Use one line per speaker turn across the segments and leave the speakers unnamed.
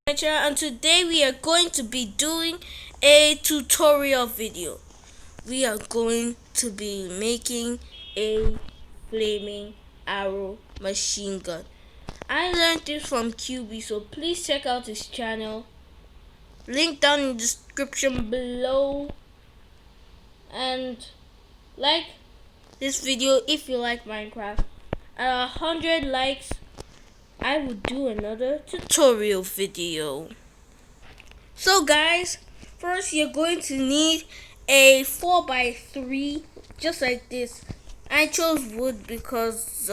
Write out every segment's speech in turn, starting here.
And today we are going to be doing a tutorial video. We are going to be making a flaming arrow machine gun. I learned this from QB, so please check out his channel. Link down in the description below. And like this video if you like Minecraft. At 100 likes, I will do another tutorial video. So guys, first you're going to need a 4x3 just like this. I chose wood because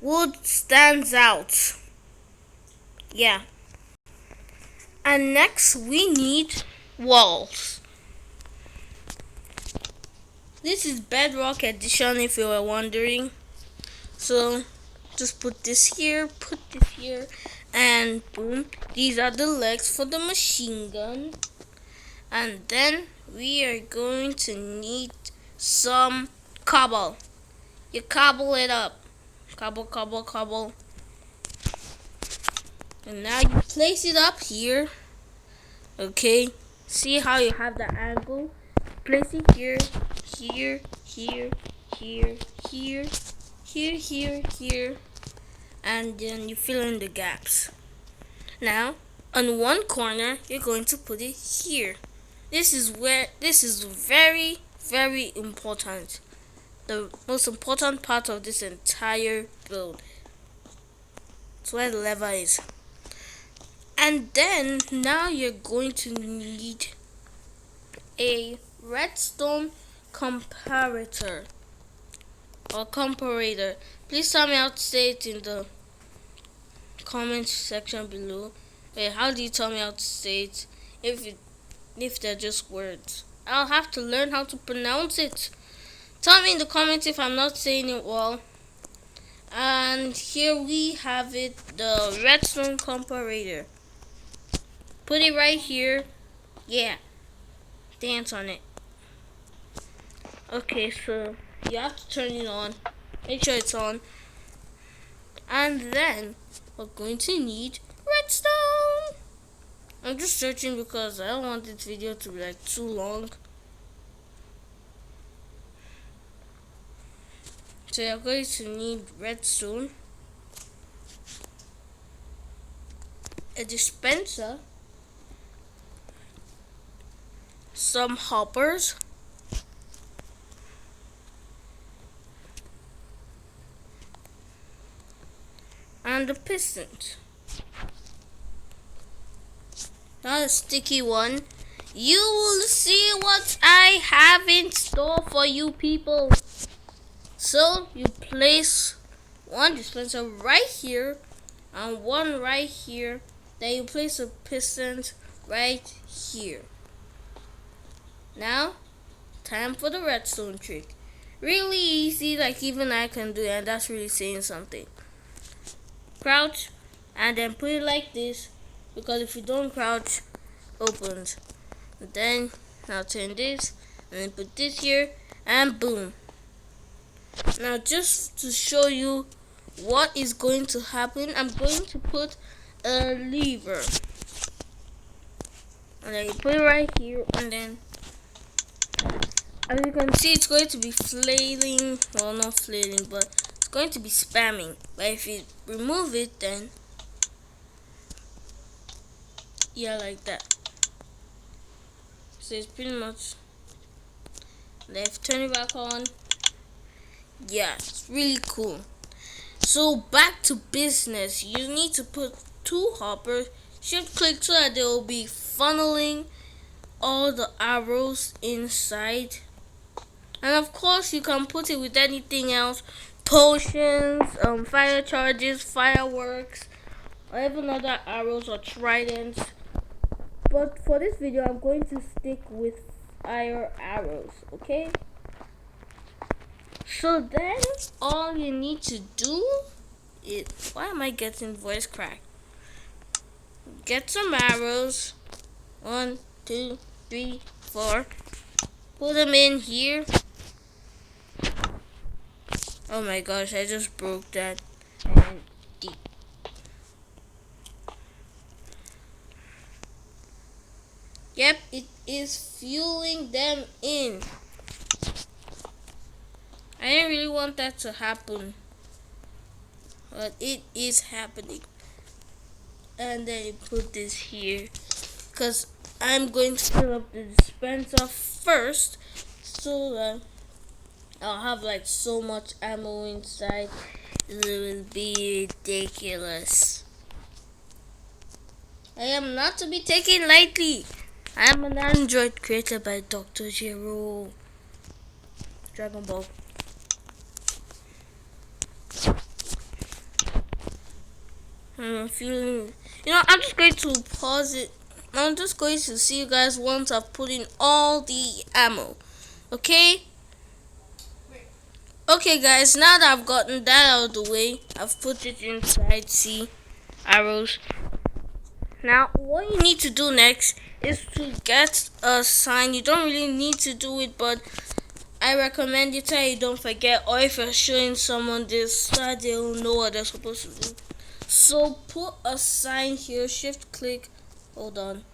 wood stands out. Yeah. And next we need walls. This is Bedrock Edition if you were wondering. So just put this here, and boom, these are the legs for the machine gun. And then we are going to need some cobble. You cobble it up, cobble, and now you place it up here. Okay, see how you have the angle? Place it here, here, and then you fill in the gaps. Now on one corner you're going to put it here. This is very important, the most important part of this entire build. It's where the lever is. And then now you're going to need a redstone comparator or comparator. Please tell me how to say it in the comment section below. Wait, how do you tell me how to say it if they're just words? I'll have to learn how to pronounce it. Tell me in the comments if I'm not saying it well. And here we have it, the redstone comparator. Put it right here. Yeah, dance on it. Okay, so you have to turn it on. Make sure it's on. And then we're going to need redstone. I'm just searching because I don't want this video to be like too long. So you're going to need redstone, a dispenser, some hoppers, and the pistons. Not a sticky one. You will see what I have in store for you people. So you place one dispenser right here and one right here. Then you place a piston right here. Now, time for the redstone trick. Really easy, like even I can do it, and that's really saying something. Crouch and then put it like this, because if you don't crouch, opens. And then now turn this and then put this here and boom. Now just to show you what is going to happen, I'm going to put a lever. And then you put it right here, and then as you can see it's going to be flailing. Well, not flailing, but it's going to be spamming. But if you remove it, then yeah, like that. So it's pretty much, let's turn it back on. Yeah, it's really cool. So back to business. You need to put two hoppers. Shift click so that they will be funneling all the arrows inside. And of course you can put it with anything else. Potions, fire charges, fireworks, or even other arrows or tridents. But for this video I'm going to stick with fire arrows, okay? So then all you need to do is, why am I getting voice crack? Get some arrows. 1, 2, 3, 4. Put them in here. Oh my gosh, I just broke that. And Yep, it is fueling them in. I didn't really want that to happen, but it is happening. And then you put this here, because I'm going to fill up the dispenser first, so that I'll have like so much ammo inside. It will be ridiculous. I am not to be taken lightly. I am an android created by Dr. Gero. Dragon Ball. I'm feeling. I'm just going to pause it. I'm just going to see you guys once I've put in all the ammo. Okay? Okay, guys, now that I've gotten that out of the way, I've put it inside. See? Arrows. Now, what you need to do next is to get a sign. You don't really need to do it, but I recommend it so you don't forget, or if you're showing someone this, so they'll know what they're supposed to do. So put a sign here, shift click, hold on,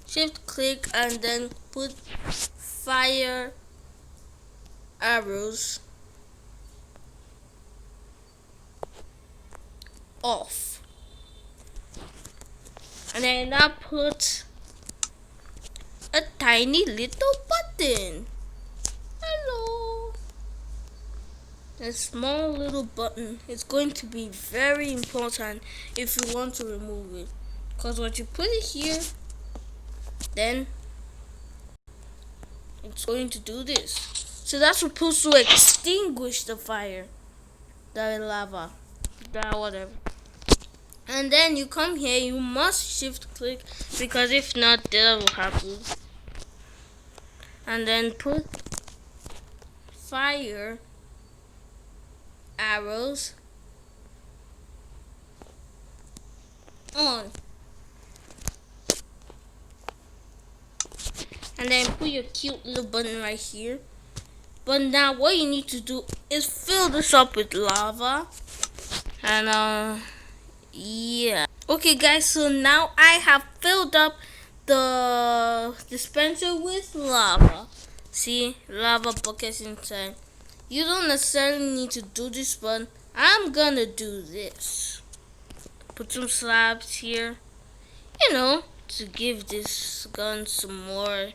shift click, and then put fire arrows off. And then now put a tiny little button. Hello. A small little button. It's going to be very important if you want to remove it. Because once you put it here, then it's going to do this. So that's supposed to extinguish the fire. The lava. The whatever. And then you come here, you must shift click, because if not, that will happen. And then put fire arrows on. And then put your cute little button right here. But now what you need to do is fill this up with lava. And yeah. Okay guys, so now I have filled up the dispenser with lava. See, lava buckets inside. You don't necessarily need to do this, but I'm gonna do this. Put some slabs here, to give this gun some more,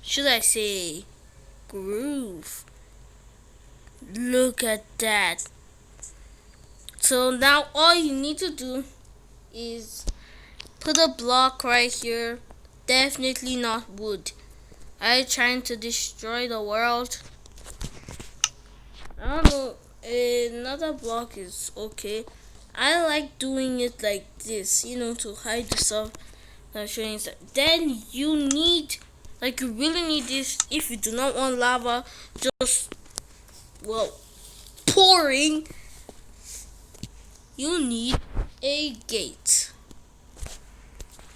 should I say, groove. Look at that. So now all you need to do is put a block right here. Definitely not wood. Are you trying to destroy the world? I don't know. Another block is okay. I like doing it like this, to hide the stuff that I'm showing. Then you really need this. If you do not want lava just pouring, you need a gate,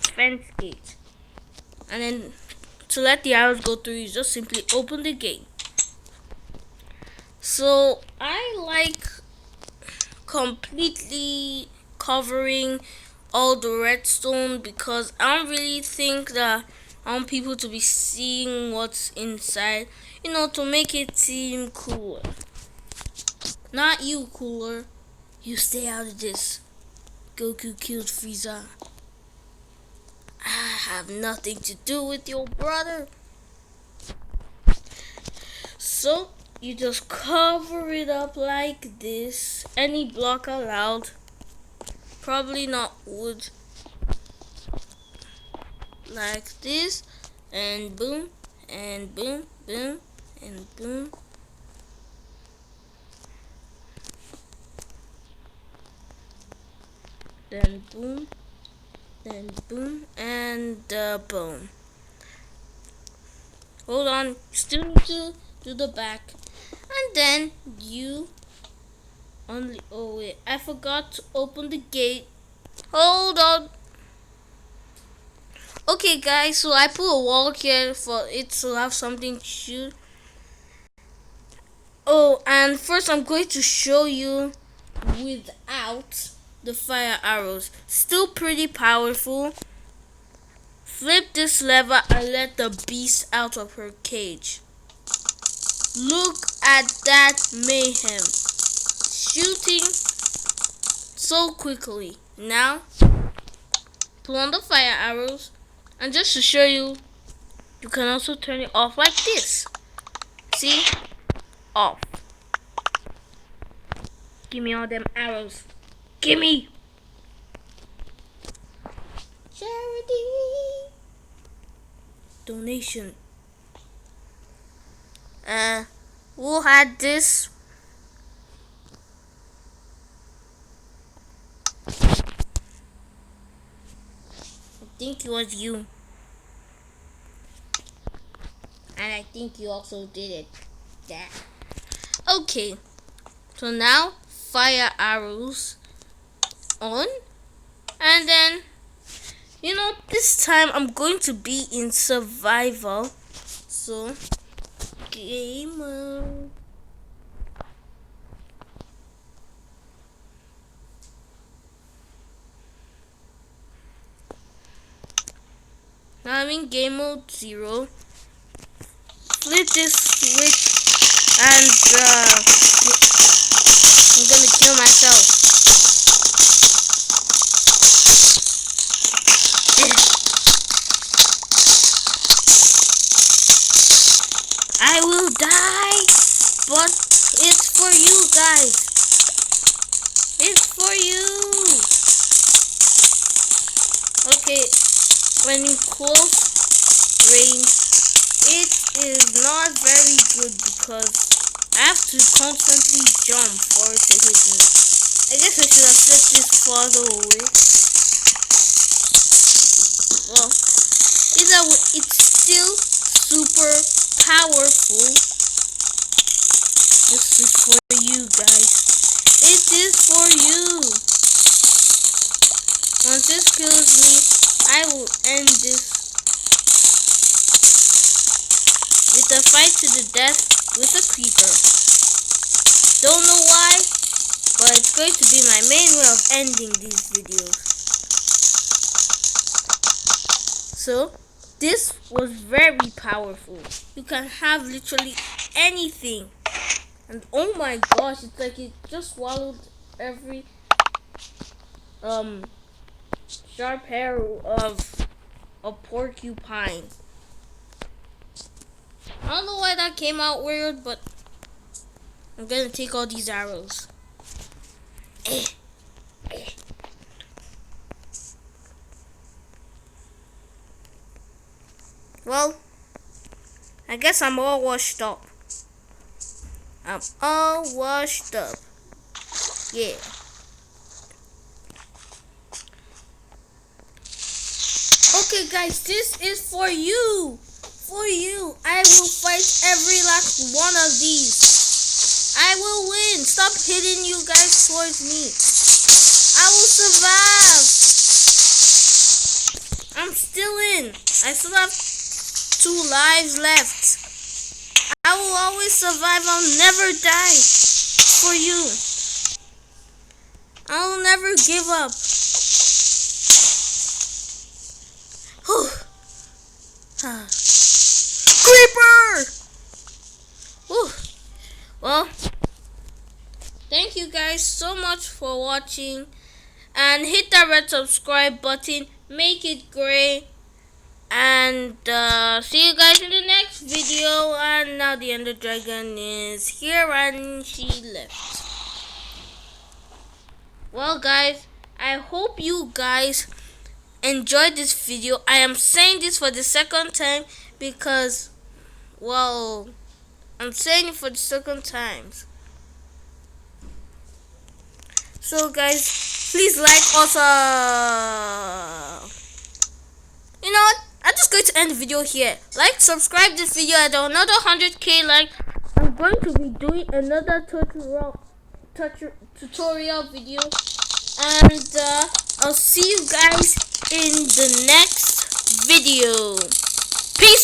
fence gate, and then to let the arrows go through, you just simply open the gate. So I like completely covering all the redstone, because I don't really think that I want people to be seeing what's inside, to make it seem cooler. Not you, Cooler. You stay out of this. Goku killed Frieza. I have nothing to do with your brother. So you just cover it up like this. Any block allowed. Probably not wood. Like this. And boom. And boom. Boom. And boom. Then boom. Then boom. And boom. Hold on. Still need to do the back. And then you only, oh wait, I forgot to open the gate. Hold on. Okay guys, so I put a wall here for it to have something to shoot. Oh, and first I'm going to show you without the fire arrows. Still pretty powerful. Flip this lever and let the beast out of her cage. Look at that mayhem. Shooting so quickly. Now, put on the fire arrows. And just to show you, you can also turn it off like this. See? Off. Give me all them arrows. Gimme! Charity! Donation. Who had this? I think it was you. And I think you also did it. Yeah. Okay. So now, fire arrows on. And then, this time I'm going to be in survival. So, game mode. Now I'm in game mode 0. Flip this switch and I'm gonna kill myself. I will die, but it's for you guys. It's for you. Okay, when you close range, it is not very good because I have to constantly jump for it to hit me. I guess I should have set this farther away. Well, either way, it's still super powerful. This is for you guys. It is for you. Once this kills me, I will end this with a fight to the death with a creeper. Don't know why, but it's going to be my main way of ending these videos. So, this was very powerful. You can have literally anything. And oh my gosh, it's like it just swallowed every sharp hair of a porcupine. I don't know why that came out weird, but I'm gonna take all these arrows. Well, I guess I'm all washed up. I'm all washed up. Yeah. Okay guys, this is for you. For you. I will fight every last one of these. I will win. Stop hitting you guys towards me. I will survive. I'm still in. I still have 2 lives left. I will always survive. I'll never die. For you. I'll never give up. Creeper! Whew. Well, thank you guys so much for watching. And hit that red subscribe button. Make it gray. And see you guys in the next video. And now the Ender Dragon is here and she left. Well guys, I hope you guys enjoyed this video. I am saying this for the second time because, well, I'm saying it for the second time. So guys, please like also. You know what? I'm just going to end the video here. Like, subscribe this video at another 100k like. I'm going to be doing another tutorial video. And I'll see you guys in the next video. Peace.